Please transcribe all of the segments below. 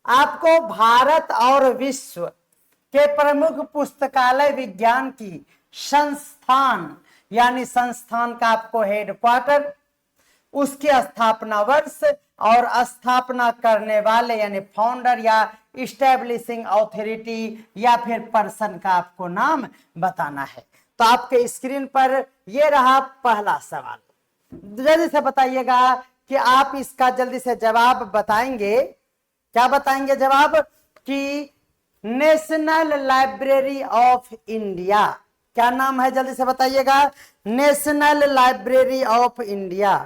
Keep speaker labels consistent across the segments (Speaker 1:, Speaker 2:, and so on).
Speaker 1: आपको भारत और विश्व के प्रमुख पुस्तकालय विज्ञान की संस्थान यानी संस्थान का आपको हेडक्वार्टर, उसकी स्थापना वर्ष और स्थापना करने वाले यानी फाउंडर या इस्टेब्लिशिंग अथॉरिटी या फिर पर्सन का आपको नाम बताना है। तो आपके स्क्रीन पर ये रहा पहला सवाल। जल्दी से बताइएगा कि आप इसका जल्दी से जवाब बताएंगे। क्या बताएंगे जवाब? कि नेशनल लाइब्रेरी ऑफ इंडिया। क्या नाम है जल्दी से बताइएगा? National library of India.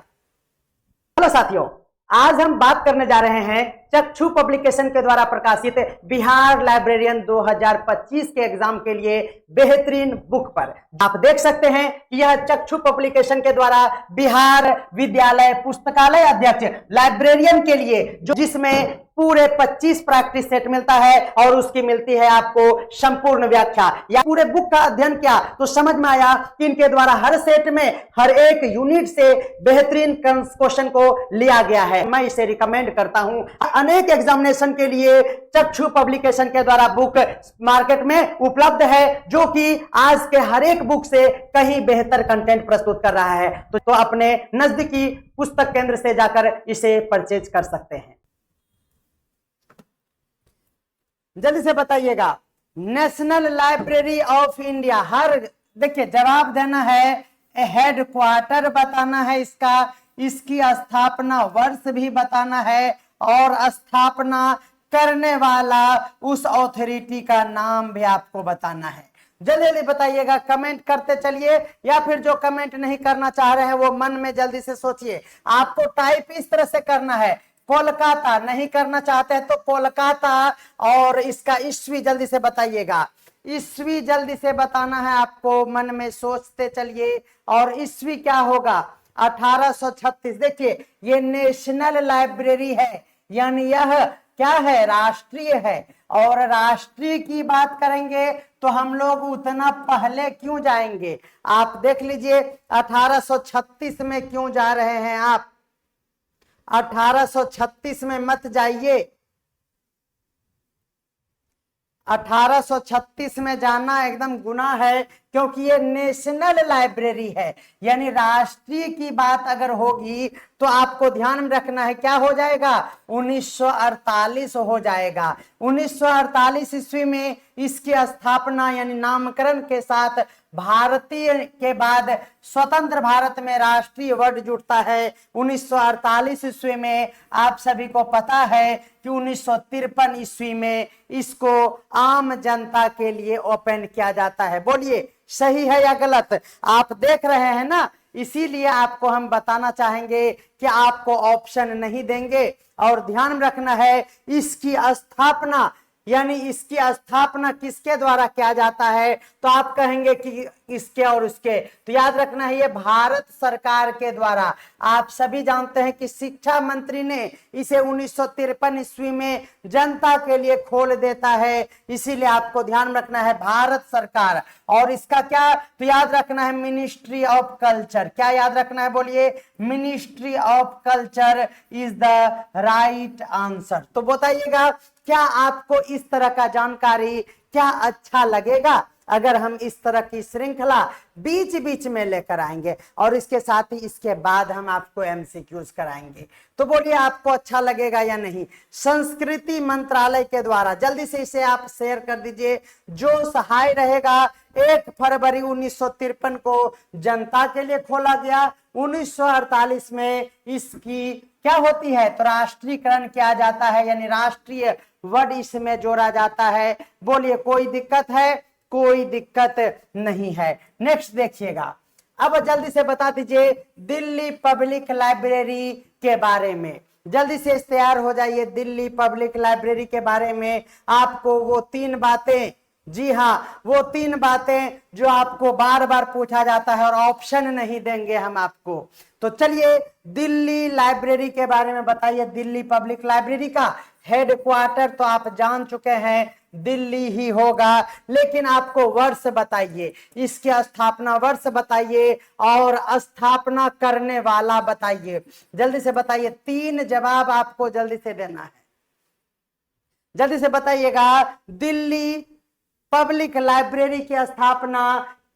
Speaker 1: Hello साथियों, आज हम बात करने जा रहे हैं चक्षु पब्लिकेशन के द्वारा प्रकाशित बिहार लाइब्रेरियन 2025 के एग्जाम के लिए बेहतरीन बुक पर। आप देख सकते हैं कि यह चक्षु पब्लिकेशन के द्वारा बिहार विद्यालय पुस्तकालय अध्यक्ष लाइब्रेरियन के लिए जिसमें पूरे 25 प्रैक्टिस सेट मिलता है और उसकी मिलती है आपको संपूर्ण व्याख्या। या पूरे बुक का अध्ययन किया तो समझ में आया कि इनके द्वारा हर सेट में हर एक यूनिट से बेहतरीन क्वेश्चन को लिया गया है। मैं इसे रिकमेंड करता हूं। अनेक एग्जामिनेशन के लिए चक्षु पब्लिकेशन के द्वारा बुक मार्केट में उपलब्ध है, जो कि आज के हर एक बुक से कहीं बेहतर कंटेंट प्रस्तुत कर रहा है। तो अपने नजदीकी पुस्तक केंद्र से जाकर इसे परचेज कर सकते हैं। जल्दी से बताइएगा, नेशनल लाइब्रेरी ऑफ इंडिया। हर देखिए जवाब देना है, हेडक्वार्टर बताना है इसका, इसकी स्थापना वर्ष भी बताना है और स्थापना करने वाला उस अथॉरिटी का नाम भी आपको बताना है। जल्दी जल्दी बताइएगा, कमेंट करते चलिए, या फिर जो कमेंट नहीं करना चाह रहे हैं वो मन में जल्दी से सोचिए। आपको टाइप इस तरह से करना है, कोलकाता। नहीं करना चाहते हैं तो कोलकाता, और इसका ईस्वी जल्दी से बताइएगा। ईस्वी जल्दी से बताना है आपको, मन में सोचते चलिए। और ईस्वी क्या होगा? 1836। देखिए ये नेशनल लाइब्रेरी है, यानी यह क्या है? राष्ट्रीय है। और राष्ट्रीय की बात करेंगे तो हम लोग उतना पहले क्यों जाएंगे? आप देख लीजिए 1836 में क्यों जा रहे हैं आप? 1836 में मत जाइए। 1836 में जाना एकदम गुनाह है, क्योंकि ये नेशनल लाइब्रेरी है, यानी राष्ट्रीय की बात अगर होगी तो आपको ध्यान में रखना है क्या हो जाएगा? 1948 हो जाएगा। 1948 ईस्वी में इसकी स्थापना यानी नामकरण के साथ भारतीय के बाद स्वतंत्र भारत में राष्ट्रीय वर्ड जुड़ता है 1948 ईस्वी में। आप सभी को पता है कि 1953 ईस्वी में इसको आम जनता के लिए ओपन किया जाता है। बोलिए सही है या गलत? आप देख रहे हैं ना, इसीलिए आपको हम बताना चाहेंगे कि आपको ऑप्शन नहीं देंगे। और ध्यान रखना है, इसकी स्थापना यानी इसकी स्थापना किसके द्वारा किया जाता है? तो आप कहेंगे कि इसके और उसके, तो याद रखना है ये भारत सरकार के द्वारा। आप सभी जानते हैं कि शिक्षा मंत्री ने इसे 1953 ईस्वी में जनता के लिए खोल देता है, इसीलिए आपको ध्यान रखना है भारत सरकार। और इसका क्या? तो याद रखना है मिनिस्ट्री ऑफ कल्चर। क्या याद रखना है? बोलिए, ministry of culture is the right answer. तो बताइएगा, क्या आपको इस तरह का जानकारी क्या अच्छा लगेगा अगर हम इस तरह की श्रृंखला बीच बीच में लेकर आएंगे? और इसके साथ ही इसके बाद हम आपको एमसीक्यूज कराएंगे। तो बोलिए आपको अच्छा लगेगा या नहीं? संस्कृति मंत्रालय के द्वारा जल्दी से इसे आप शेयर कर दीजिए। जो सहाय रहेगा 1 फरवरी 1953 को जनता के लिए खोला गया। 1948 में इसकी क्या होती है? तो राष्ट्रीयकरण किया जाता है, यानी राष्ट्रीय वर्ड इसमें जोड़ा जाता है। बोलिए कोई दिक्कत है? कोई दिक्कत नहीं है। नेक्स्ट देखिएगा, अब जल्दी से बता दीजिए दिल्ली पब्लिक लाइब्रेरी के बारे में। जल्दी से तैयार हो जाइए। दिल्ली पब्लिक लाइब्रेरी के बारे में आपको वो 3 बातें, जी हाँ वो 3 बातें जो आपको बार बार पूछा जाता है और ऑप्शन नहीं देंगे हम आपको। तो चलिए दिल्ली लाइब्रेरी के बारे में बताइए। दिल्ली पब्लिक लाइब्रेरी का हेडक्वार्टर तो आप जान चुके हैं दिल्ली ही होगा, लेकिन आपको वर्ष बताइए, इसकी स्थापना वर्ष बताइए और स्थापना करने वाला बताइए। जल्दी से बताइए, 3 जवाब आपको जल्दी से देना है। जल्दी से बताइएगा। दिल्ली पब्लिक लाइब्रेरी की स्थापना,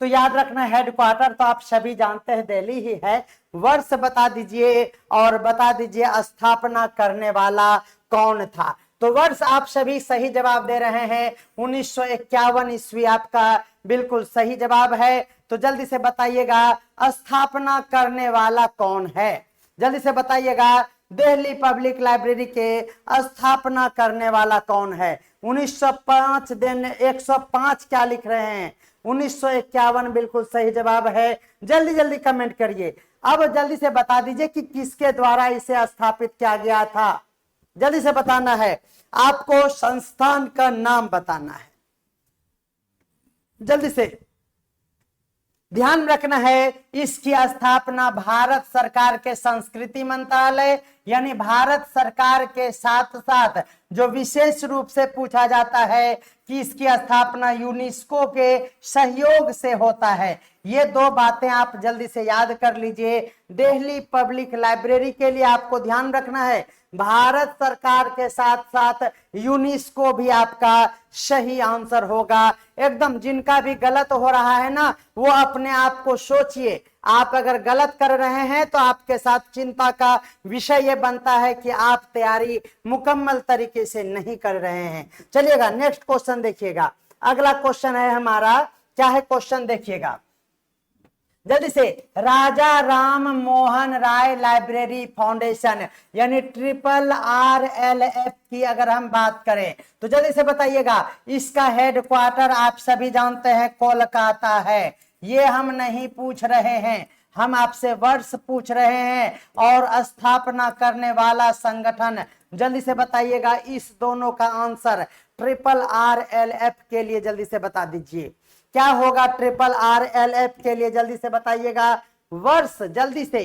Speaker 1: तो याद रखना हेडक्वार्टर तो आप सभी जानते हैं दिल्ली ही है। वर्ष बता दीजिए और बता दीजिए स्थापना करने वाला कौन था। तो वर्ष आप सभी सही जवाब दे रहे हैं, 1951 ईस्वी आपका बिल्कुल सही जवाब है। तो जल्दी से बताइएगा स्थापना करने वाला कौन है, जल्दी से बताइएगा। दिल्ली पब्लिक लाइब्रेरी के स्थापना करने वाला कौन है? 1905 दिन 105 क्या लिख रहे हैं? 1951 बिल्कुल सही जवाब है। जल्दी जल्दी कमेंट करिए। अब जल्दी से बता दीजिए कि किसके द्वारा इसे स्थापित किया गया था। जल्दी से बताना है, आपको संस्थान का नाम बताना है। जल्दी से ध्यान रखना है, इसकी स्थापना भारत सरकार के संस्कृति मंत्रालय यानी भारत सरकार के साथ साथ जो विशेष रूप से पूछा जाता है कि इसकी स्थापना यूनेस्को के सहयोग से होता है। ये दो बातें आप जल्दी से याद कर लीजिए। दिल्ली पब्लिक लाइब्रेरी के लिए आपको ध्यान रखना है भारत सरकार के साथ साथ यूनेस्को भी आपका सही आंसर होगा एकदम। जिनका भी गलत हो रहा है ना, वो अपने आप को सोचिए, आप अगर गलत कर रहे हैं तो आपके साथ चिंता का विषय ये बनता है कि आप तैयारी मुकम्मल तरीके से नहीं कर रहे हैं। चलिएगा नेक्स्ट क्वेश्चन देखिएगा। अगला क्वेश्चन है हमारा, क्या है क्वेश्चन देखिएगा जल्दी से। राजा राम मोहन राय लाइब्रेरी फाउंडेशन यानी RRLF की अगर हम बात करें तो जल्दी से बताइएगा, इसका हेडक्वार्टर आप सभी जानते हैं कोलकाता है। ये हम नहीं पूछ रहे हैं, हम आपसे वर्ष पूछ रहे हैं और स्थापना करने वाला संगठन। जल्दी से बताइएगा इस दोनों का आंसर RRLF के लिए जल्दी से बता दीजिए क्या होगा। RRLF के लिए जल्दी से बताइएगा वर्ष। जल्दी से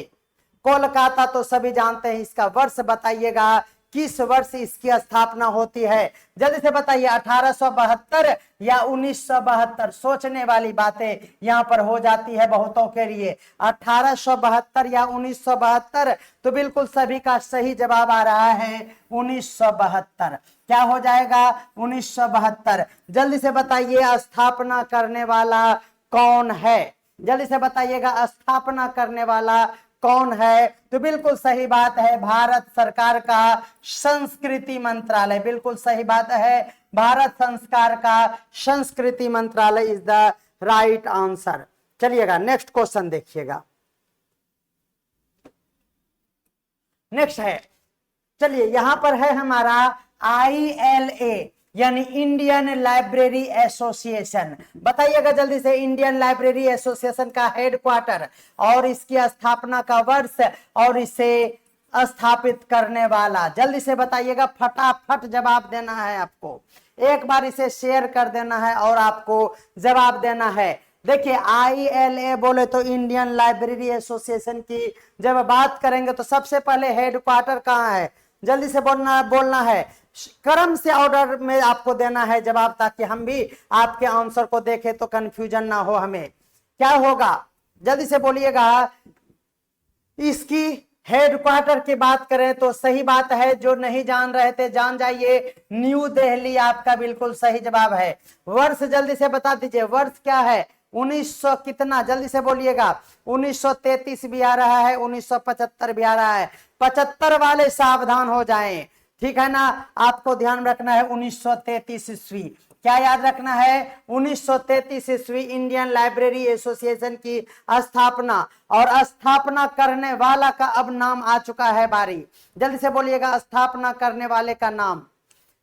Speaker 1: कोलकाता तो सभी जानते हैं, इसका वर्ष बताइएगा किस वर्ष इसकी स्थापना होती है। जल्दी से बताइए 1872 या 1972। सोचने वाली बातें यहां पर हो जाती है बहुतों के लिए। 1872 या 1972, तो बिल्कुल सभी का सही जवाब आ रहा है 1972। क्या हो जाएगा 1972। जल्दी से बताइए स्थापना करने वाला कौन है, जल्दी से बताइएगा स्थापना करने वाला कौन है। तो बिल्कुल सही बात है, भारत सरकार का संस्कृति मंत्रालय। बिल्कुल सही बात है, भारत संस्कार का संस्कृति मंत्रालय इज द राइट आंसर। चलिएगा नेक्स्ट क्वेश्चन देखिएगा। नेक्स्ट है, चलिए यहां पर है हमारा ILA यानी इंडियन लाइब्रेरी एसोसिएशन। बताइएगा जल्दी से इंडियन लाइब्रेरी एसोसिएशन का हेडक्वार्टर और इसकी स्थापना का वर्ष और इसे स्थापित करने वाला। जल्दी से बताइएगा, फटाफट जवाब देना है आपको। एक बार इसे शेयर कर देना है और आपको जवाब देना है। देखिए ILA बोले तो इंडियन लाइब्रेरी एसोसिएशन की जब बात करेंगे तो सबसे पहले हेडक्वार्टर कहाँ है, जल्दी से बोलना है। क्रम से ऑर्डर में आपको देना है जवाब, ताकि हम भी आपके आंसर को देखें तो कंफ्यूजन ना हो हमें। क्या होगा जल्दी से बोलिएगा। इसकी हेडक्वार्टर की बात करें तो सही बात है, जो नहीं जान रहे थे जान जाइए, न्यू दिल्ली आपका बिल्कुल सही जवाब है। वर्ष जल्दी से बता दीजिए, वर्ष क्या है 1900 कितना, जल्दी से बोलिएगा। 1933 भी आ रहा है, 1975 भी आ रहा है। 75 वाले सावधान हो जाएं, ठीक है ना। आपको ध्यान रखना है 1933 ईस्वी। क्या याद रखना है 1933 ईस्वी इंडियन लाइब्रेरी एसोसिएशन की स्थापना। और स्थापना करने वाला का अब नाम आ चुका है बारी। जल्दी से बोलिएगा स्थापना करने वाले का नाम।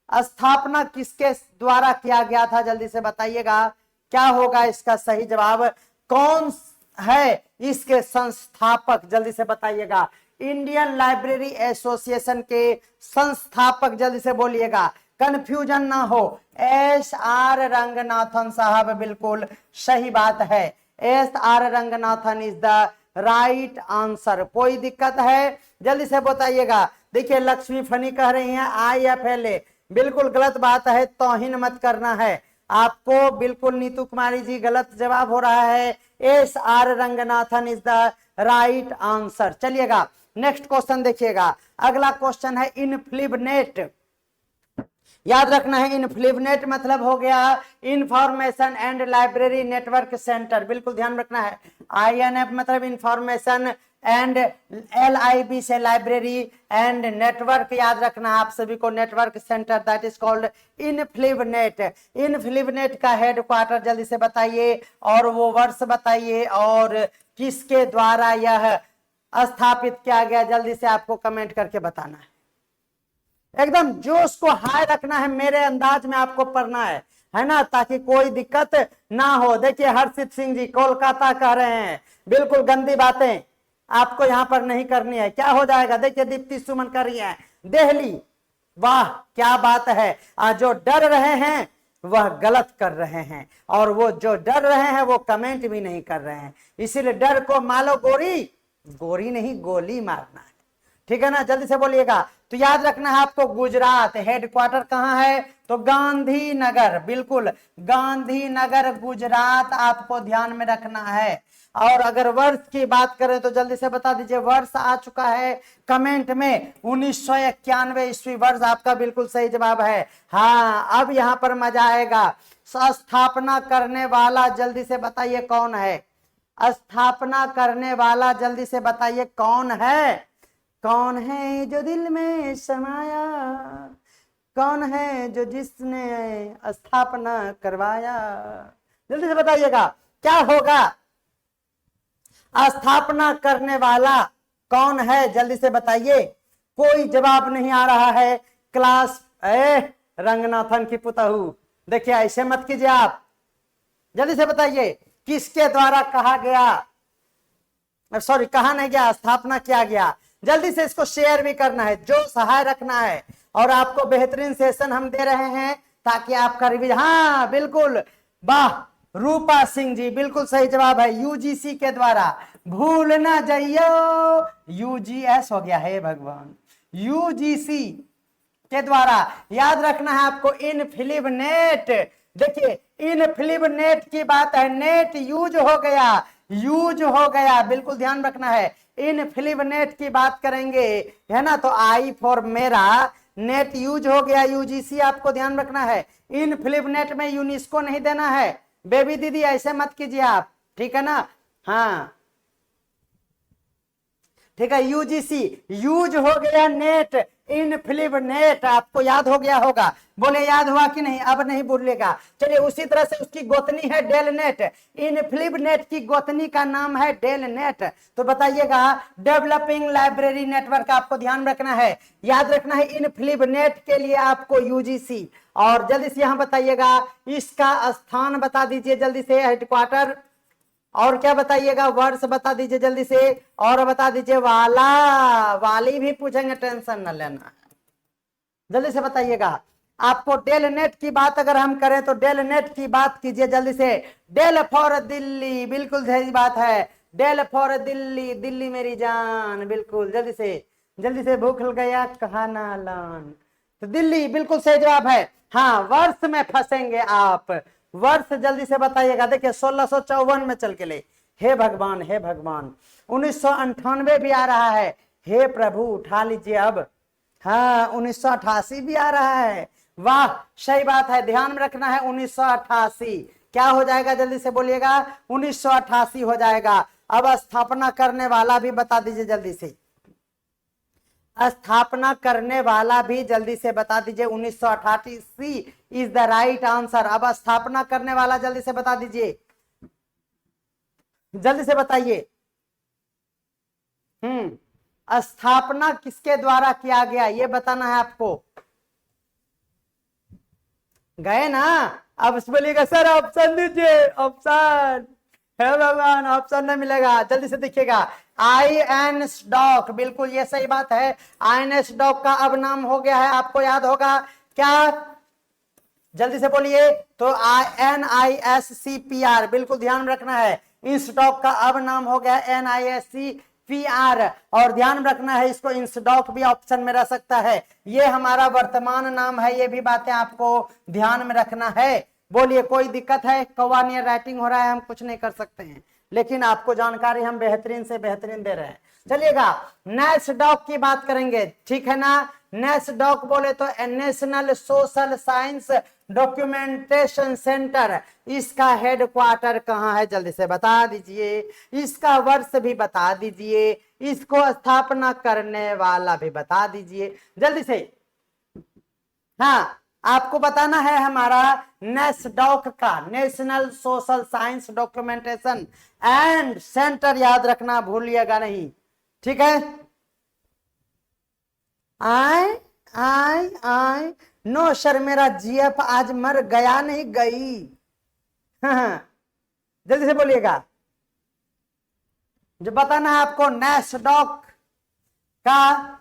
Speaker 1: स्थापना किसके द्वारा किया गया था, जल्दी से बताइएगा क्या होगा इसका सही जवाब। कौन है इसके संस्थापक, जल्दी से बताइएगा। इंडियन लाइब्रेरी एसोसिएशन के संस्थापक जल्दी से बोलिएगा, कंफ्यूजन ना हो। SR रंगनाथन साहब बिल्कुल सही बात है। SR Ranganathan is the right answer. कोई दिक्कत है जल्दी से बताइएगा। देखिए लक्ष्मी फनी कह रही हैं IFLA, बिल्कुल गलत बात है, तौहीन मत करना है आपको। बिल्कुल नीतू कुमारी जी गलत जवाब हो रहा है, SR Ranganathan is the right answer. चलिएगा नेक्स्ट क्वेश्चन देखिएगा। अगला क्वेश्चन है इनफ्लिबनेट याद रखना है। इनफ्लिवनेट मतलब हो गया information and library network centre, बिल्कुल ध्यान रखना है। INF मतलब इंफॉर्मेशन एंड LIB से लाइब्रेरी एंड नेटवर्क, याद रखना है आप सभी को, network centre, that is called INFLIBNET. INFLIBNET का हेडक्वार्टर जल्दी से बताइए और वो वर्ष बताइए और किसके द्वारा यह स्थापित किया गया, जल्दी से आपको कमेंट करके बताना है। एकदम जोश को हाई रखना है, मेरे अंदाज में आपको पढ़ना है ना, ताकि कोई दिक्कत ना हो। देखिए हर्षित सिंह जी कोलकाता कह रहे हैं, बिल्कुल गंदी बातें आपको यहाँ पर नहीं करनी है। क्या हो जाएगा, देखिए दीप्ति सुमन कर रही है दिल्ली, वाह क्या बात है। जो डर रहे हैं वह गलत कर रहे हैं, और वो जो डर रहे हैं वो कमेंट भी नहीं कर रहे हैं, इसीलिए डर को मारो गोरी, गोरी नहीं गोली मारना है, ठीक है ना। जल्दी से बोलिएगा। तो याद रखना है आपको, गुजरात हेडक्वार्टर कहाँ है, तो गांधीनगर, बिल्कुल गांधीनगर गुजरात आपको ध्यान में रखना है। और अगर वर्ष की बात करें तो जल्दी से बता दीजिए, वर्ष आ चुका है कमेंट में 1991 ईस्वी वर्ष आपका बिल्कुल सही जवाब है। हाँ अब यहाँ पर मजा आएगा। स्थापना करने वाला जल्दी से बताइए कौन है, स्थापना करने वाला जल्दी से बताइए कौन है, कौन है जो दिल में समाया, कौन है जो जिसने स्थापना करवाया, जल्दी से बताइएगा क्या होगा, स्थापना करने वाला कौन है, जल्दी से बताइए। कोई जवाब नहीं आ रहा है क्लास। रंगनाथन की पुतहू, देखिए ऐसे मत कीजिए आप, जल्दी से बताइए किसके द्वारा कहा गया, सॉरी कहा नहीं गया, स्थापना किया गया। जल्दी से इसको शेयर भी करना है, जो सहाय रखना है। और आपको बेहतरीन सेशन हम दे रहे हैं ताकि आपका रिवीजन, हाँ बिल्कुल, वाह रूपा सिंह जी बिल्कुल सही जवाब है, UGC के द्वारा, भूल ना जाइयो, UGS हो गया है भगवान, UGC के द्वारा। याद रखना है आपको इनफ्लिवनेट, देखिए इनफ्लिवनेट की बात है, नेट यूज हो गया, यूज हो गया, बिल्कुल ध्यान रखना है। इनफ्लिवनेट की बात करेंगे है ना, तो I फॉर मेरा, नेट यूज हो गया, UGC आपको ध्यान रखना है। इनफ्लिवनेट में यूनेस्को नहीं देना है, बेबी दीदी ऐसे मत कीजिए आप, ठीक है ना। हाँ ठीक है, UGC यूज हो गया, नेट इनफ्लिवनेट आपको याद हो गया होगा, बोले याद हुआ कि नहीं, अब नहीं भूलिएगा। चलिए उसी तरह से उसकी गोतनी है डेलनेट, इनफ्लिवनेट की गोतनी का नाम है डेलनेट। तो बताइएगा डेवलपिंग लाइब्रेरी नेटवर्क आपको ध्यान रखना है, याद रखना है इनफ्लिवनेट के लिए आपको UGC। और जल्दी से यहां बताइएगा इसका स्थान बता दीजिए जल्दी से, हेडक्वार्टर, और क्या बताइएगा वर्ष बता दीजिए जल्दी से, और बता दीजिए वाला, वाली भी पूछेंगे टेंशन न लेना, जल्दी से बताइएगा। आपको डेलनेट की बात अगर हम करें तो डेलनेट की बात कीजिए जल्दी से, डेल फॉर दिल्ली, बिल्कुल सही बात है, डेल फॉर दिल्ली, दिल्ली मेरी जान, बिल्कुल जल्दी से भूख लग गया खाना लान, तो दिल्ली बिल्कुल सही जवाब है। हाँ वर्ष में फंसेंगे आप, वर्ष जल्दी से बताइएगा। देखिए 1654 में चल के ले, हे भगवान हे भगवान, 1998 भी आ रहा है, हे प्रभु उठा लीजिए अब। हाँ 1988 भी आ रहा है, वाह सही बात है, ध्यान में रखना है 1988 क्या हो जाएगा, जल्दी से बोलिएगा 1988 हो जाएगा। अब स्थापना करने वाला भी बता दीजिए जल्दी से, स्थापना करने वाला भी जल्दी से बता दीजिए, 1988 इज द राइट आंसर। अब स्थापना करने वाला जल्दी से बता दीजिए, जल्दी से बताइए। स्थापना किसके द्वारा किया गया ये बताना है आपको, गए ना। अब बोलिएगा सर ऑप्शन दीजिए, ऑप्शन है भगवान, ऑप्शन नहीं मिलेगा, जल्दी से देखिएगा। INSDOC, बिल्कुल ये सही बात है, INSDOC का अब नाम हो गया है, आपको याद होगा क्या, जल्दी से बोलिए। तो NISCPR, बिल्कुल ध्यान रखना है, इंस्टॉक का अब नाम हो गया NISCPR, और ध्यान रखना है इसको इंस्टॉक भी ऑप्शन में रह सकता है, ये हमारा वर्तमान नाम है, ये भी बातें आपको ध्यान में रखना है। बोलिए कोई दिक्कत है, कवानियर राइटिंग हो रहा है, हम कुछ नहीं कर सकते हैं, लेकिन आपको जानकारी हम बेहतरीन से बेहतरीन दे रहे हैं। चलिएगा NASDAQ की बात करेंगे, ठीक है ना, नेस्डॉक बोले तो national social science documentation centre, इसका हेडक्वार्टर कहाँ है जल्दी से बता दीजिए, इसका वर्ष भी बता दीजिए, इसको स्थापना करने वाला भी बता दीजिए जल्दी से। हाँ, आपको बताना है हमारा नेस्डॉक का, national social science documentation and centre, याद रखना भूलिएगा नहीं, ठीक है। आई नो सर, मेरा जीएफ आज मर गया नहीं गई। हाँ, जल्दी से बोलिएगा। जो बताना है आपको नेस्डॉक का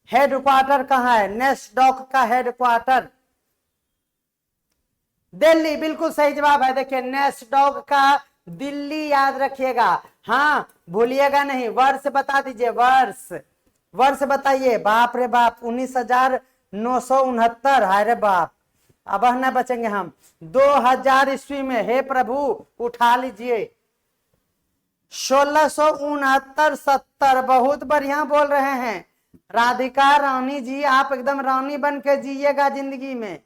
Speaker 1: हेडक्वार्टर कहाँ है, नेस्डॉक का हेडक्वार्टर दिल्ली, बिल्कुल सही जवाब है। देखिए नेस्डॉक का दिल्ली, याद रखिएगा। हाँ, भूलिएगा नहीं, वर्ष बता दीजिए, वर्ष बताइए। बाप रे बाप, 19,969, हाय रे बाप, अब न बचेंगे हम। 2000 ईस्वी में, हे प्रभु उठा लीजिए। 1669 70, बहुत बढ़िया बोल रहे हैं राधिका रानी जी, आप एकदम रानी बन के जिएगा जिंदगी में,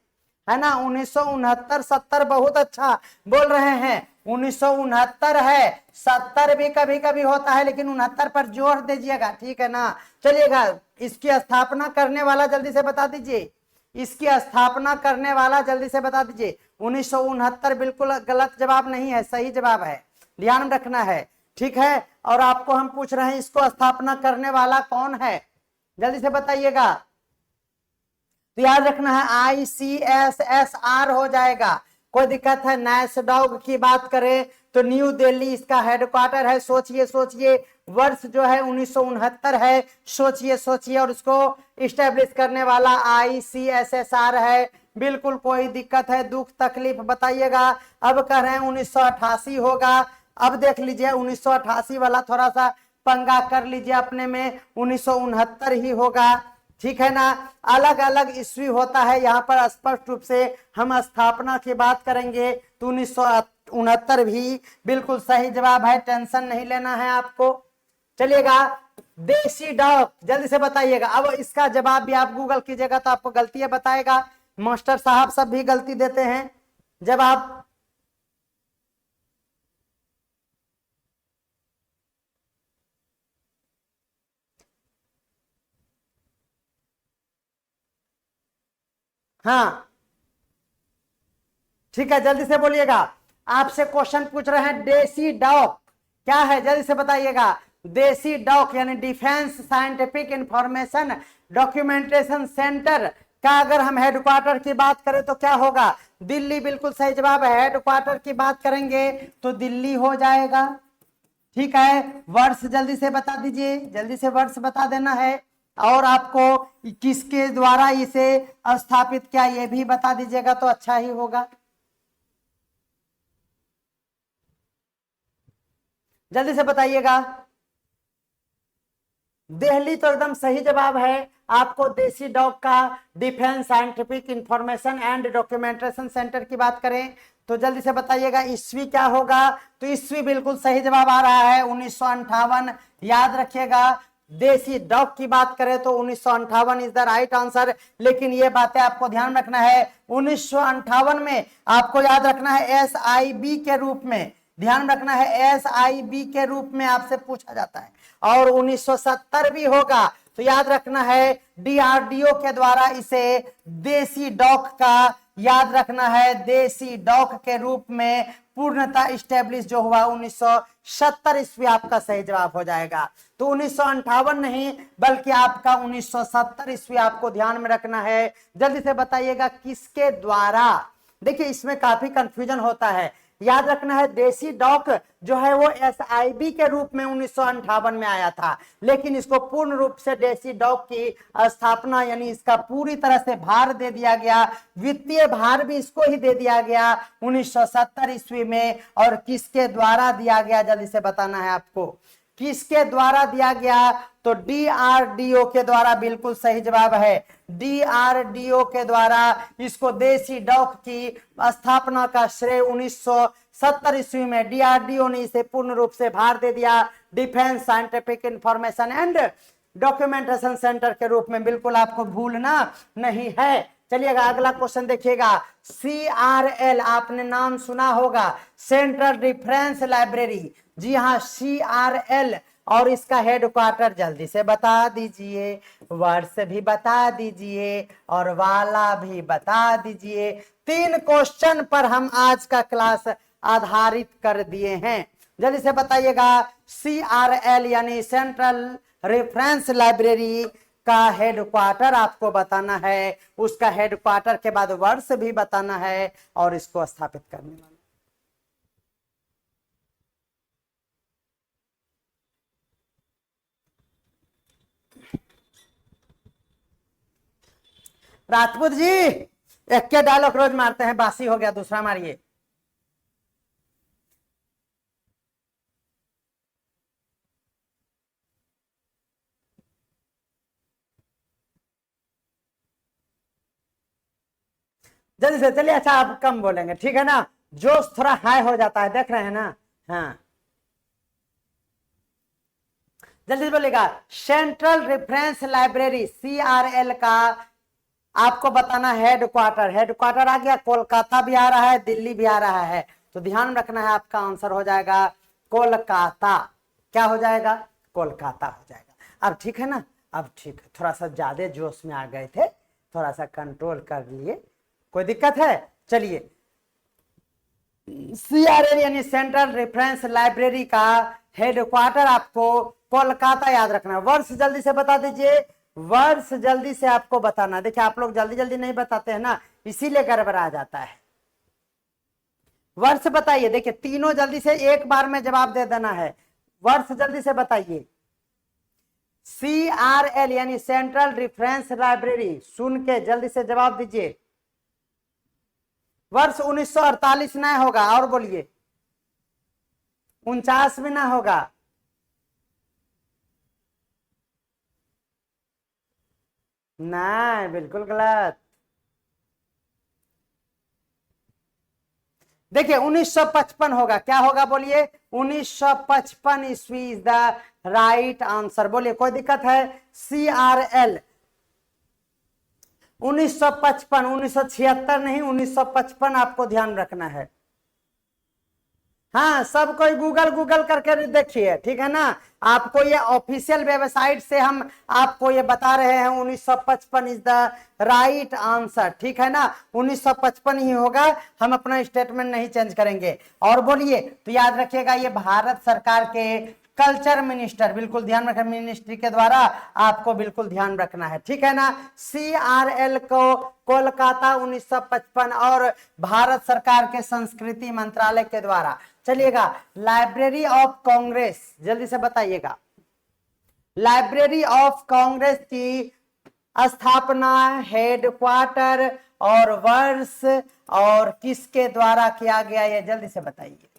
Speaker 1: है ना। 1969 70 बहुत अच्छा बोल रहे हैं। 1969 है, 70 भी कभी कभी होता है, लेकिन 69 पर जोर दीजिएगा, ठीक है ना। चलिएगा, इसकी स्थापना करने वाला जल्दी से बता दीजिए, इसकी स्थापना करने वाला जल्दी से बता दीजिए। 1969 बिल्कुल गलत जवाब नहीं है, सही जवाब है, ध्यान रखना है, ठीक है। और आपको हम पूछ रहे हैं इसको स्थापना करने वाला कौन है, जल्दी से बताइएगा। तो याद रखना है ICSSR हो जाएगा, कोई दिक्कत है। नेस्डॉक की बात करें तो न्यू दिल्ली इसका हेडक्वार्टर है। सोचिए वर्ष जो है 1969 है, सोचिए और उसको इस्टेब्लिश करने वाला ICSSR है। बिल्कुल कोई दिक्कत है, दुख तकलीफ बताइएगा। अब कह रहे हैं 1988 होगा, अब देख लीजिए 1988 वाला थोड़ा सा पंगा कर लीजिए अपने में, 1969 ही होगा, ठीक है ना। अलग अलग ईस्वी होता है, यहाँ पर स्पष्ट रूप से हम स्थापना की बात करेंगे तो 1969 भी बिल्कुल सही जवाब है, टेंशन नहीं लेना है आपको। चलिएगा, देसी डॉक जल्दी से बताइएगा। अब इसका जवाब भी आप गूगल कीजिएगा तो आपको गलतियां बताएगा, मास्टर साहब सब भी गलती देते हैं जब आप हाँ, ठीक है, जल्दी से बोलिएगा। आपसे क्वेश्चन पूछ रहे हैं देसी डॉक क्या है, जल्दी से बताइएगा। देसी डॉक यानी defence scientific information documentation centre का अगर हम हेडक्वार्टर की बात करें तो क्या होगा, दिल्ली, बिल्कुल सही जवाब है। हेडक्वार्टर की बात करेंगे तो दिल्ली हो जाएगा, ठीक है। वर्ष जल्दी से बता दीजिए, जल्दी से वर्ष बता देना है, और आपको किसके द्वारा इसे स्थापित किया ये भी बता दीजिएगा तो अच्छा ही होगा। जल्दी से बताइएगा। दिल्ली तो एकदम सही जवाब है। आपको देसी डॉग का defence scientific information and documentation centre की बात करें तो जल्दी से बताइएगा ईस्वी क्या होगा। तो ईस्वी बिल्कुल सही जवाब आ रहा है 1958, याद रखिएगा। देसी डॉग की बात करें तो 1958 इज द राइट आंसर। लेकिन ये बातें आपको ध्यान रखना है, 1958 में आपको याद रखना है SIB के रूप में, ध्यान रखना है SIB के रूप में आपसे पूछा जाता है। और 1970 भी होगा तो याद रखना है DRDO के द्वारा इसे देसी डॉग का, याद रखना है देसी डॉग के रूप में पूर्णतः स्टेब्लिश जो हुआ 1970 ईस्वी आपका सही जवाब हो जाएगा। तो 1958 नहीं बल्कि आपका 1970 ईस्वी आपको ध्यान में रखना है। जल्दी से बताइएगा किसके द्वारा। देखिए इसमें काफी कंफ्यूजन होता है, याद रखना है देसी डॉग जो है वो SIB के रूप में 1958 में आया था, लेकिन इसको पूर्ण रूप से देसी डॉग की स्थापना यानी इसका पूरी तरह से भार दे दिया गया, वित्तीय भार भी इसको ही दे दिया गया 1970 ईस्वी में। और किसके द्वारा दिया गया जल्दी से बताना है आपको, किसके द्वारा दिया गया। तो DRDO के द्वारा, बिल्कुल सही जवाब है DRDO के द्वारा इसको देसी डॉग की स्थापना का श्रेय 1970 ईस्वी में DRDO ने इसे पूर्ण रूप से भार दे दिया, defence scientific information and documentation centre के रूप में, बिल्कुल आपको भूलना नहीं है। चलिएगा अगला क्वेश्चन देखिएगा। CRL आपने नाम सुना होगा, सेंट्रल रेफरेंस लाइब्रेरी। जी हाँ, CRL, और इसका हेडक्वार्टर जल्दी से बता दीजिए, वर्ष भी बता दीजिए और वाला भी बता दीजिए। 3 क्वेश्चन पर हम आज का क्लास आधारित कर दिए हैं, जल्दी से बताइएगा। CRL यानी सेंट्रल रेफरेंस लाइब्रेरी का हेडक्वार्टर आपको बताना है, उसका हेडक्वार्टर के बाद वर्ष भी बताना है और इसको स्थापित करने वाला। राजपूत जी एक के डायलॉग रोज मारते हैं, बासी हो गया, दूसरा मारिए। जल्दी से चलिए। अच्छा आप कम बोलेंगे, ठीक है ना, जोश थोड़ा हाई हो जाता है, देख रहे हैं ना। हाँ जल्दी से बोलेगा। सेंट्रल रेफरेंस लाइब्रेरी CRL का आपको बताना हेडक्वार्टर। हेडक्वार्टर आ गया, कोलकाता भी आ रहा है, दिल्ली भी आ रहा है, तो ध्यान रखना है, आपका आंसर हो जाएगा कोलकाता। क्या हो जाएगा? कोलकाता हो जाएगा। अब ठीक है ना, अब ठीक है, थोड़ा सा ज्यादा जोश में आ गए थे, थोड़ा सा कंट्रोल कर लिए, कोई दिक्कत है? चलिए, CRL यानी सेंट्रल रेफरेंस लाइब्रेरी का हेडक्वार्टर आपको कोलकाता याद रखना है। वर्ष जल्दी से बता दीजिए, वर्ष जल्दी से आपको बताना। देखिए आप लोग जल्दी जल्दी नहीं बताते हैं ना, इसीलिए गड़बड़ा जाता है। वर्ष बताइए, देखिए तीनों जल्दी से एक बार में जवाब दे देना है। वर्ष जल्दी से बताइए। CRL यानी सेंट्रल रेफरेंस लाइब्रेरी, सुन के जल्दी से जवाब दीजिए। वर्ष 1948 ना होगा, और बोलिए। 49 में ना होगा। नहीं, बिल्कुल गलत। देखिए 1955 होगा। क्या होगा बोलिए? 1955 ईस्वी इज द राइट आंसर। बोलिए, कोई दिक्कत है? CRL 1955, 1976 नहीं, 1955 आपको ध्यान रखना है। हाँ, सब कोई गूगल गूगल करके देखिए, ठीक है ना। आपको ये ऑफिशियल वेबसाइट से हम आपको ये बता रहे हैं, 1955 इज द राइट आंसर, ठीक है ना। 1955 ही होगा, हम अपना स्टेटमेंट नहीं चेंज करेंगे। और बोलिए, तो याद रखिएगा, ये भारत सरकार के कल्चर मिनिस्टर, बिल्कुल ध्यान रखें, मिनिस्ट्री के द्वारा आपको बिल्कुल ध्यान रखना है, ठीक है ना। CRL को कोलकाता 1955 और भारत सरकार के संस्कृति मंत्रालय के द्वारा। चलिएगा, लाइब्रेरी ऑफ कांग्रेस जल्दी से बताइएगा। लाइब्रेरी ऑफ कांग्रेस की स्थापना, हेडक्वार्टर और वर्ष और किसके द्वारा किया गया, ये जल्दी से बताइए,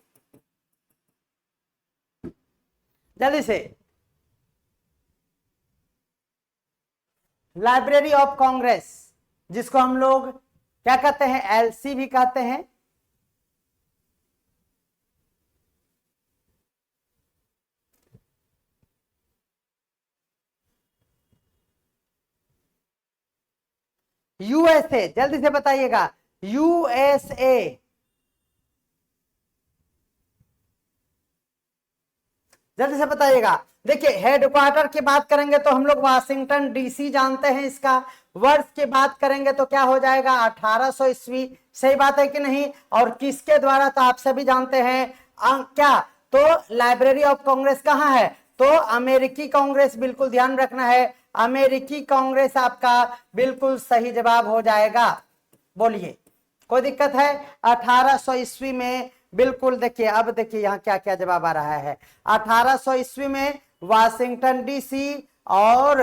Speaker 1: जल्दी से। लाइब्रेरी ऑफ कांग्रेस, जिसको हम लोग क्या कहते हैं, LC भी कहते हैं। USA, जल्दी से बताइएगा। USA, जल्दी से बताइएगा। देखिए हेडक्वार्टर की बात करेंगे तो हम लोग वाशिंगटन DC जानते हैं इसका। वर्ष की बात करेंगे तो क्या हो जाएगा, 1800 ईस्वी। सही बात है कि नहीं? और किसके द्वारा, तो आप सभी जानते हैं क्या, तो लाइब्रेरी ऑफ कांग्रेस कहाँ है, तो अमेरिकी कांग्रेस, बिल्कुल ध्यान रखना है, अमेरिकी कांग्रेस आपका बिल्कुल सही जवाब हो जाएगा। बोलिए, कोई दिक्कत है? 1800 ईस्वी में, बिल्कुल। देखिए अब देखिए यहाँ क्या क्या जवाब आ रहा है। 1800 ईस्वी में वाशिंगटन DC और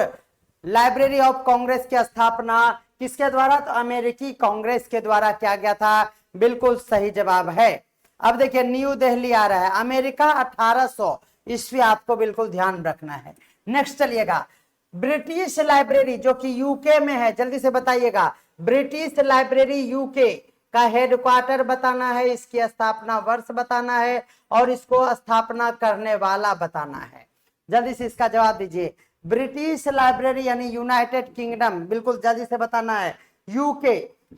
Speaker 1: लाइब्रेरी ऑफ कांग्रेस की स्थापना किसके द्वारा, तो अमेरिकी कांग्रेस के द्वारा किया गया था, बिल्कुल सही जवाब है। अब देखिए न्यू दिल्ली आ रहा है, अमेरिका 1800 ईस्वी, आपको बिल्कुल ध्यान रखना है। नेक्स्ट चलिएगा, ब्रिटिश लाइब्रेरी जो कि यूके में है, जल्दी से बताइएगा। ब्रिटिश लाइब्रेरी यूके का हेडक्वार्टर बताना है, इसकी स्थापना वर्ष बताना है और इसको स्थापना करने वाला बताना है। जल्दी से इसका जवाब दीजिए। ब्रिटिश लाइब्रेरी यानी यूनाइटेड किंगडम, बिल्कुल जल्दी से बताना है। यूके,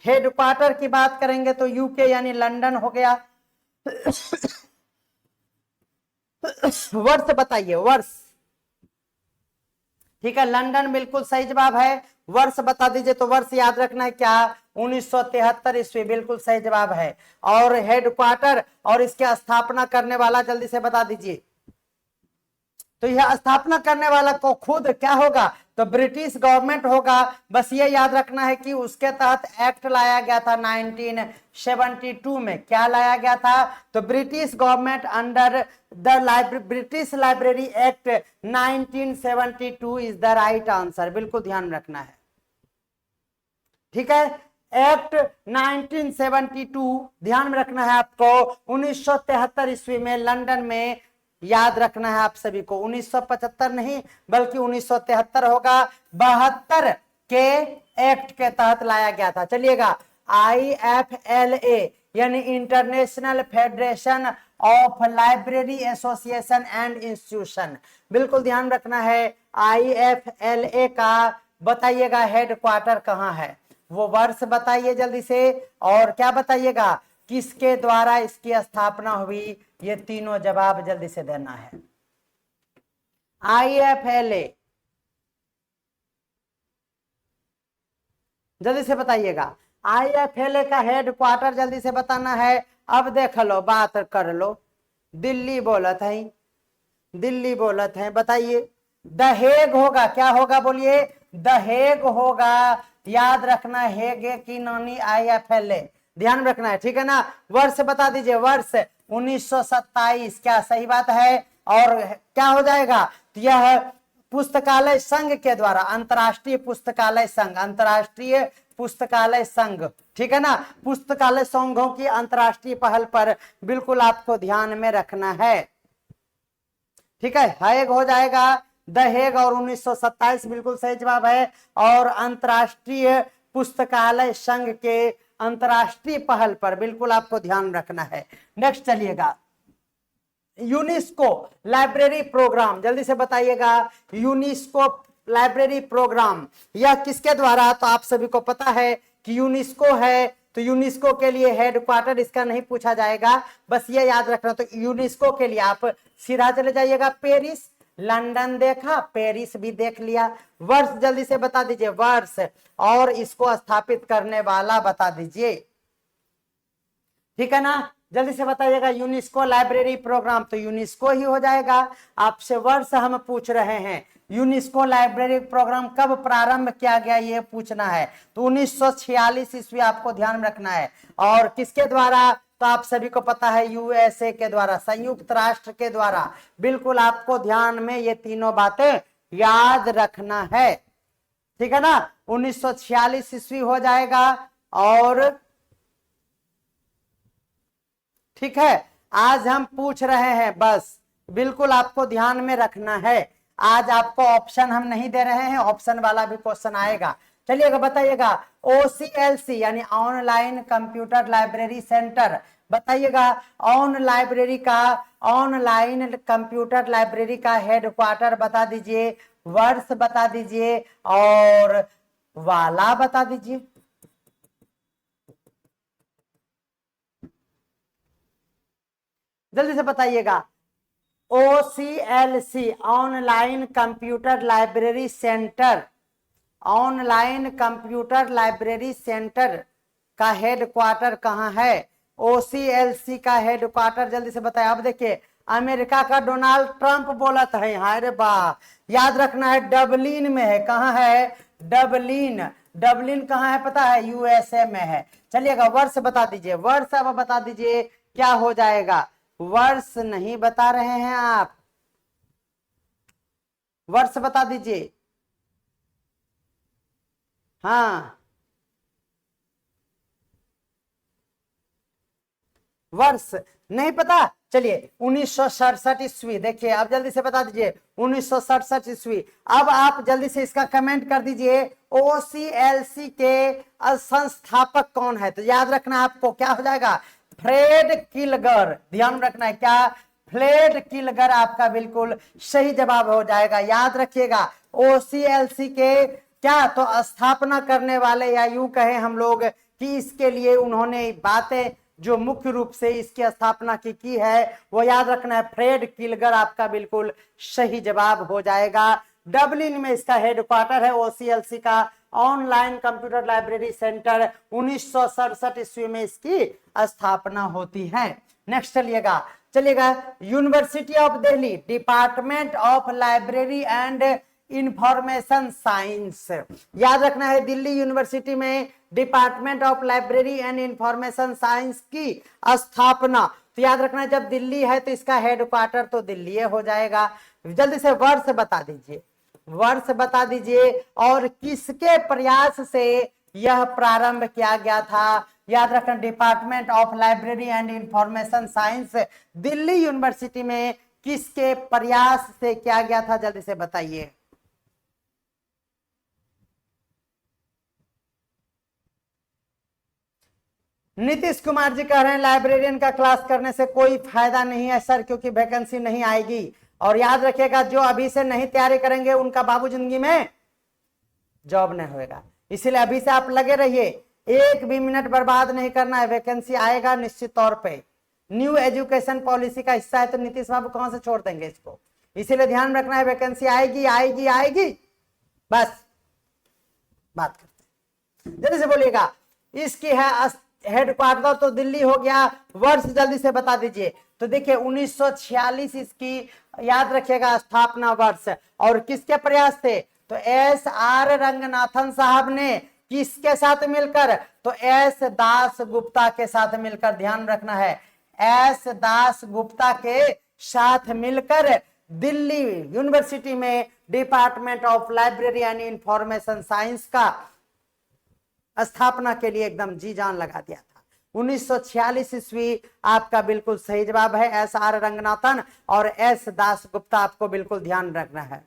Speaker 1: हेडक्वार्टर की बात करेंगे तो यूके यानी लंदन हो गया। वर्ष बताइए, वर्ष। ठीक है, लंदन बिल्कुल सही जवाब है। वर्ष बता दीजिए, तो वर्ष याद रखना है क्या, 1973 ईस्वी, बिल्कुल सही जवाब है। और हेडक्वार्टर और इसके स्थापना करने वाला जल्दी से बता दीजिए। तो यह स्थापना करने वाला को खुद क्या होगा, तो ब्रिटिश गवर्नमेंट होगा। बस ये याद रखना है कि उसके तहत एक्ट लाया गया था 1972 में। क्या लाया गया था, तो British government under the British library act 1972 is the right answer, बिल्कुल ध्यान रखना है। ठीक है, एक्ट 1972 ध्यान में रखना है आपको। 1973 ईस्वी में लंदन में, याद रखना है आप सभी को, 1975 नहीं बल्कि 1973 होगा। 72 के एक्ट के तहत लाया गया था। चलिएगा, IFLA यानी international federation of library association and institution, बिल्कुल ध्यान रखना है। IFLA का बताइएगा हेडक्वार्टर कहाँ है, वो वर्ष बताइए जल्दी से। और क्या बताइएगा, किसके द्वारा इसकी स्थापना हुई, ये तीनों जवाब जल्दी से देना है। IFLA जल्दी से बताइएगा। IFLA का हेडक्वार्टर जल्दी से बताना है। अब देख लो, बात कर लो। दिल्ली बोलत है, दिल्ली बोलत है, बताइए। द हेग होगा, क्या होगा बोलिए, द हेग होगा। याद रखना, हेग की नानी IFLA, ध्यान रखना है, ठीक है ना। वर्ष बता दीजिए, वर्ष 1927, क्या सही बात है। और क्या हो जाएगा, तो यह पुस्तकालय संघ के द्वारा, अंतरराष्ट्रीय पुस्तकालय संघ, अंतरराष्ट्रीय पुस्तकालय संघ, ठीक है ना, पुस्तकालय संघों की अंतरराष्ट्रीय पहल पर, बिल्कुल आपको ध्यान में रखना है। ठीक है, हेग हो जाएगा, द हेग, और 1927 बिल्कुल सही जवाब है। और अंतरराष्ट्रीय पुस्तकालय संघ के अंतरराष्ट्रीय पहल पर, बिल्कुल आपको ध्यान रखना है। नेक्स्ट चलिएगा, यूनेस्को लाइब्रेरी प्रोग्राम, जल्दी से बताइएगा। यूनेस्को लाइब्रेरी प्रोग्राम यह किसके द्वारा, तो आप सभी को पता है कि यूनेस्को है, तो यूनेस्को के लिए हेडक्वार्टर इसका नहीं पूछा जाएगा, बस ये याद रखना। तो यूनेस्को के लिए आप सीधा चले जाइएगा, पेरिस, लंदन देखा, पेरिस भी देख लिया। वर्ष जल्दी से बता दीजिए, वर्ष, और इसको स्थापित करने वाला बता दीजिए, ठीक है ना, जल्दी से बताइएगा। यूनेस्को लाइब्रेरी प्रोग्राम, तो यूनेस्को ही हो जाएगा। आपसे वर्ष हम पूछ रहे हैं, यूनेस्को लाइब्रेरी प्रोग्राम कब प्रारंभ किया गया, ये पूछना है। तो 1946 ईस्वी आपको ध्यान रखना है। और किसके द्वारा, तो आप सभी को पता है, USA के द्वारा, संयुक्त राष्ट्र के द्वारा। बिल्कुल आपको ध्यान में ये तीनों बातें याद रखना है, ठीक है ना। 1946 ईस्वी हो जाएगा। और ठीक है, आज हम पूछ रहे हैं, बस बिल्कुल आपको ध्यान में रखना है। आज आपको ऑप्शन हम नहीं दे रहे हैं, ऑप्शन वाला भी क्वेश्चन आएगा। चलिएगा, बताइएगा। OCLC यानी ऑनलाइन कंप्यूटर लाइब्रेरी सेंटर, बताइएगा। ऑनलाइन कंप्यूटर लाइब्रेरी का हेडक्वार्टर बता दीजिए, वर्ष बता दीजिए, और वाला बता दीजिए। जल्दी से बताइएगा। OCLC online computer library centre, online computer library centre का हेडक्वार्टर कहाँ है। OCLC का हेडक्वार्टर जल्दी से बताए। अब देखिए, अमेरिका का डोनाल्ड ट्रंप बोला था यहाँ, अरे वाह, याद रखना है, डबलिन में है। कहाँ है, डबलिन, डबलिन कहाँ है पता है, USA में है। चलिएगा, वर्ष बता दीजिए, वर्ष अब बता दीजिए क्या हो जाएगा। वर्ष नहीं बता रहे हैं आप, वर्ष बता दीजिए। हाँ, वर्ष नहीं पता, चलिए 1967 ईस्वी। देखिए, आप जल्दी से बता दीजिए, 1967 ईस्वी। अब आप जल्दी से इसका कमेंट कर दीजिए, OCLC के संस्थापक कौन है। तो याद रखना आपको, क्या हो जाएगा, फ्रेड किलगर, ध्यान रखना है, क्या, फ्रेड किलगर आपका बिल्कुल सही जवाब हो जाएगा। याद रखिएगा, OCLC के क्या तो स्थापना करने वाले, या यूं कहें हम लोग कि इसके लिए उन्होंने बातें जो मुख्य रूप से इसकी स्थापना की है वो याद रखना है, फ्रेड किलगर आपका बिल्कुल सही जवाब हो जाएगा। डबलिन में इसका हेडक्वार्टर है OCLC का, ऑनलाइन कंप्यूटर लाइब्रेरी सेंटर 1967 ईस्वी में इसकी स्थापना होती है। नेक्स्ट चलिएगा university of Delhi, department of library and information science. याद रखना है दिल्ली यूनिवर्सिटी में department of library and information science की स्थापना, तो याद रखना है जब दिल्ली है तो इसका हेडक्वार्टर तो दिल्ली हो जाएगा। जल्दी से वर्ष बता दीजिए, वर्ष बता दीजिए, और किसके प्रयास से यह प्रारंभ किया गया था। याद रखना department of library and information science Delhi university में किसके प्रयास से किया गया था, जल्दी से बताइए। नीतीश कुमार जी कह रहे हैं लाइब्रेरियन का क्लास करने से कोई फायदा नहीं है सर, क्योंकि वैकेंसी नहीं आएगी। और याद रखिएगा जो अभी से नहीं तैयारी करेंगे उनका बाबू जिंदगी में जॉब नहीं होगा, इसीलिए अभी से आप लगे रहिए, एक भी मिनट बर्बाद नहीं करना है, वैकेंसी आएगा निश्चित तौर पे। न्यू एजुकेशन पॉलिसी का हिस्सा है तो नीतीश बाबू कहां से छोड़ देंगे इसको, इसीलिए ध्यान रखना है, वैकेंसी आएगी आएगी आएगी। बस बात करते हैं, जल्दी से बोलिएगा। इसकी है हेडक्वार्टर तो दिल्ली हो गया, वर्ष जल्दी से बता दीजिए। तो देखिए 1946 इसकी याद रखिएगा स्थापना वर्ष, और किसके प्रयास थे तो SR रंगनाथन साहब ने किसके साथ मिलकर, तो S दास गुप्ता के साथ मिलकर, ध्यान रखना है S दास गुप्ता के साथ मिलकर दिल्ली यूनिवर्सिटी में department of library and information science का स्थापना के लिए एकदम जी जान लगा दिया था। 1946 ईस्वी आपका बिल्कुल सही जवाब है, SR रंगनाथन और S दास गुप्ता, आपको बिल्कुल ध्यान रखना है।